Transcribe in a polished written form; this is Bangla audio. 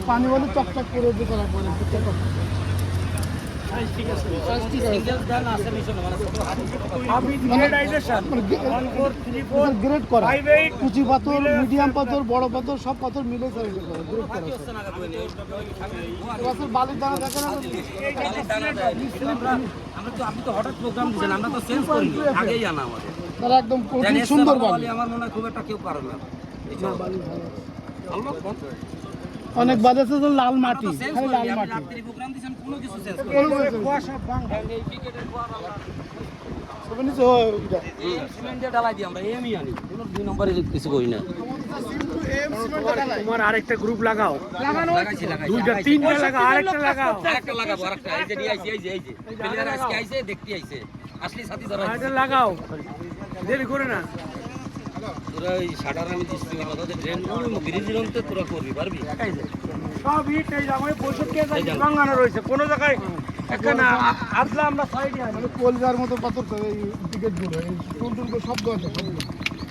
পানি বলে চকচক করে দিতে পারে গ্রেড করা কুচি পাথর মিডিয়াম পাথর বড় পাথর সব পাথর মিলে বালির দানা দেখে না আপনি তো হঠাৎ প্রোগ্রাম দিচ্ছেন, আমরা তো চেঞ্জ করি আগেই আনা আমাদের তারা একদম সুন্দর বালি। আমার মনে হয় খুব একটা কেউ পারে না। অনেক বালি আছে তো লাল মাটি, খালি লাল মাটি। রাত্রি প্রোগ্রাম দিচ্ছেন কোনো কিছু চেঞ্জ করি সিমেন্ট দিয়ে ঢালাই দিই আমরা, এমই আনি, কোনো 2 নম্বরে কিছু করি না। তোমার আরেকটা গ্রুপ লাগাও, লাগাইছি দুইটা তিনটা লাগাও, আরেকটা লাগাও, আরেকটা লাগাবো, আরেকটা এই যে নিয়ে আইছে, এই যে প্লেয়ার আজকে আইছে, দেখতে আইছে, আসলে সাথী ধরা আরেকটা লাগাও, দেরি করে না। তোরা ওই শাটার আমি দিচ্ছি, ওদের ড্রেন ব্রিজের অন্তে তোরা করবি পারবি? সব ইট এই জায়গায় 65 ভাঙানো রয়েছে, কোনো জায়গায় এখানে আসলে আমরা সাইডে কলজার মতো পাথর এই টিকিট গুলো এই টুল টুল সব আছে।